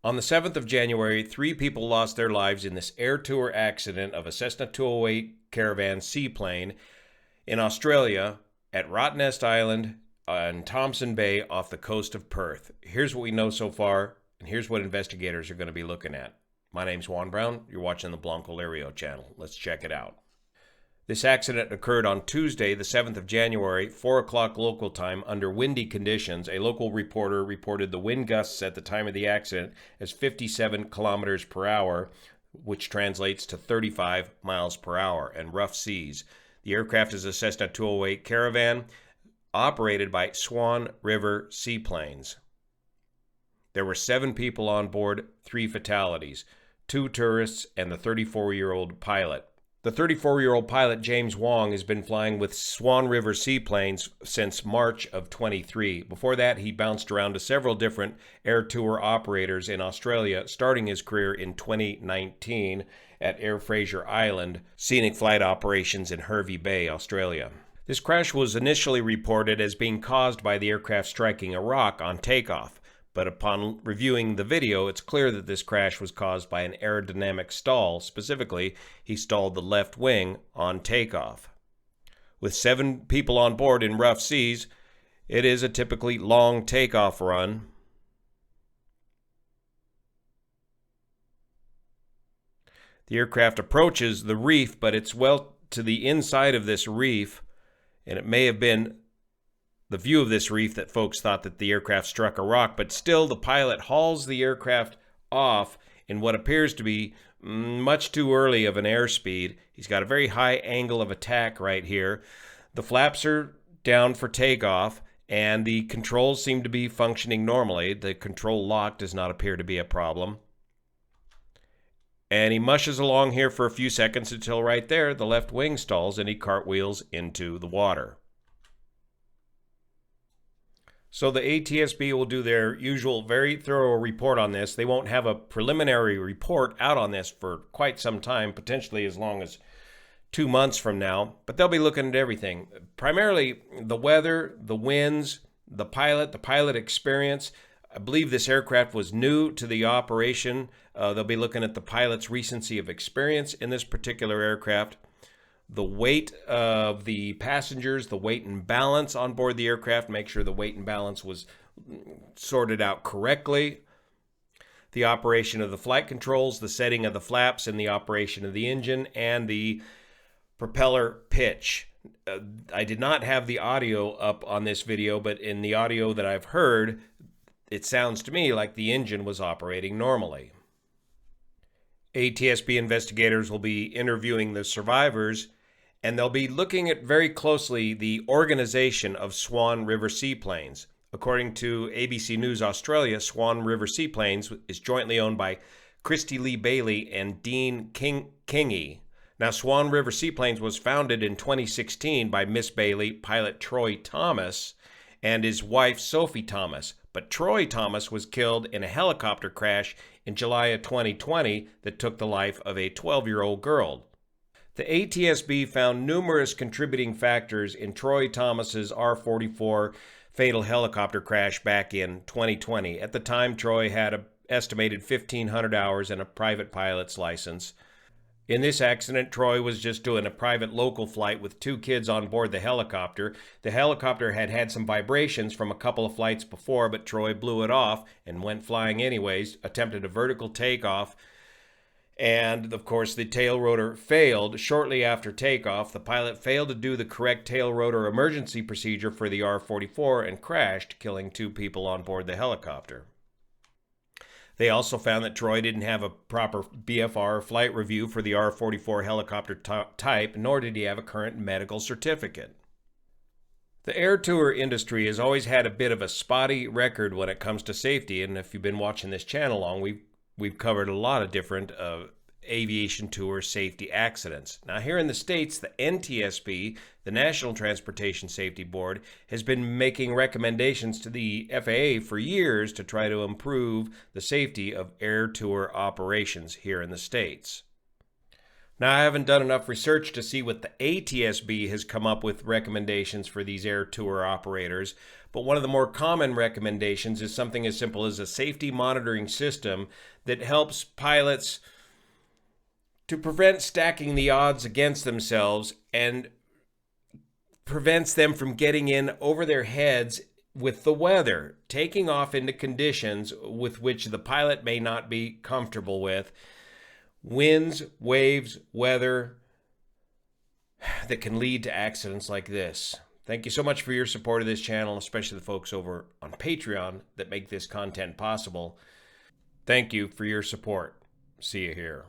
On the 7th of January, 3 people lost their lives in this air tour accident of a Cessna 208 Caravan seaplane in Australia at Rottnest Island on Thompson Bay off the coast of Perth. Here's what we know so far, and here's what investigators are going to be looking at. My name's Juan Brown. You're watching the BLANCOLIRIO channel. Let's check it out. This accident occurred on Tuesday, the 7th of January, 4 o'clock local time, under windy conditions. A local reporter reported the wind gusts at the time of the accident as 57 kilometers per hour, which translates to 35 miles per hour, and rough seas. The aircraft is a Cessna 208 Caravan operated by Swan River Seaplanes. There were 7 people on board, 3 fatalities, 2 tourists and the 34-year-old pilot. The 34-year-old pilot, James Wong, has been flying with Swan River Seaplanes since March of 23. Before that, he bounced around to several different air tour operators in Australia, starting his career in 2019 at Air Fraser Island, scenic flight operations in Hervey Bay, Australia. This crash was initially reported as being caused by the aircraft striking a rock on takeoff. But upon reviewing the video, it's clear that this crash was caused by an aerodynamic stall. Specifically, he stalled the left wing on takeoff. With 7 people on board in rough seas, it is a typically long takeoff run. The aircraft approaches the reef, but it's well to the inside of this reef, and it may have been the view of this reef that folks thought that the aircraft struck a rock, but still the pilot hauls the aircraft off in what appears to be much too early of an airspeed. He's got a very high angle of attack right here. The flaps are down for takeoff, and the controls seem to be functioning normally. The control lock does not appear to be a problem. And he mushes along here for a few seconds until right there the left wing stalls and he cartwheels into the water. So the ATSB will do their usual very thorough report on this. They won't have a preliminary report out on this for quite some time, potentially as long as 2 months from now. But they'll be looking at everything. Primarily the weather, the winds, the pilot experience. I believe this aircraft was new to the operation. They'll be looking at the pilot's recency of experience in this particular aircraft. The weight of the passengers, the weight and balance on board the aircraft, make sure the weight and balance was sorted out correctly. The operation of the flight controls, the setting of the flaps, and the operation of the engine, and the propeller pitch. I did not have the audio up on this video, but in the audio that I've heard, it sounds to me like the engine was operating normally. ATSB investigators will be interviewing the survivors, and they'll be looking at very closely the organization of Swan River Seaplanes. According to ABC News Australia, Swan River Seaplanes is jointly owned by Christy Lee Bailey and Dean Kingy. Now, Swan River Seaplanes was founded in 2016 by Miss Bailey, pilot Troy Thomas, and his wife Sophie Thomas. But Troy Thomas was killed in a helicopter crash in July of 2020 that took the life of a 12-year-old girl. The ATSB found numerous contributing factors in Troy Thomas's R-44 fatal helicopter crash back in 2020. At the time, Troy had an estimated 1,500 hours and a private pilot's license. In this accident, Troy was just doing a private local flight with 2 kids on board the helicopter. The helicopter had had some vibrations from a couple of flights before, but Troy blew it off and went flying anyways, attempted a vertical takeoff. And, of course, the tail rotor failed. Shortly after takeoff, the pilot failed to do the correct tail rotor emergency procedure for the R-44 and crashed, killing 2 people on board the helicopter. They also found that Troy didn't have a proper BFR flight review for the R-44 helicopter type, nor did he have a current medical certificate. The air tour industry has always had a bit of a spotty record when it comes to safety, and if you've been watching this channel long, we've covered a lot of different aviation tour safety accidents. Now, here in the States, the NTSB, the National Transportation Safety Board, has been making recommendations to the FAA for years to try to improve the safety of air tour operations here in the States. Now, I haven't done enough research to see what the ATSB has come up with recommendations for these air tour operators, but one of the more common recommendations is something as simple as a safety monitoring system that helps pilots to prevent stacking the odds against themselves and prevents them from getting in over their heads with the weather, taking off into conditions with which the pilot may not be comfortable with. Winds, waves, weather that can lead to accidents like this. Thank you so much for your support of this channel, especially the folks over on Patreon that make this content possible. Thank you for your support. See you here.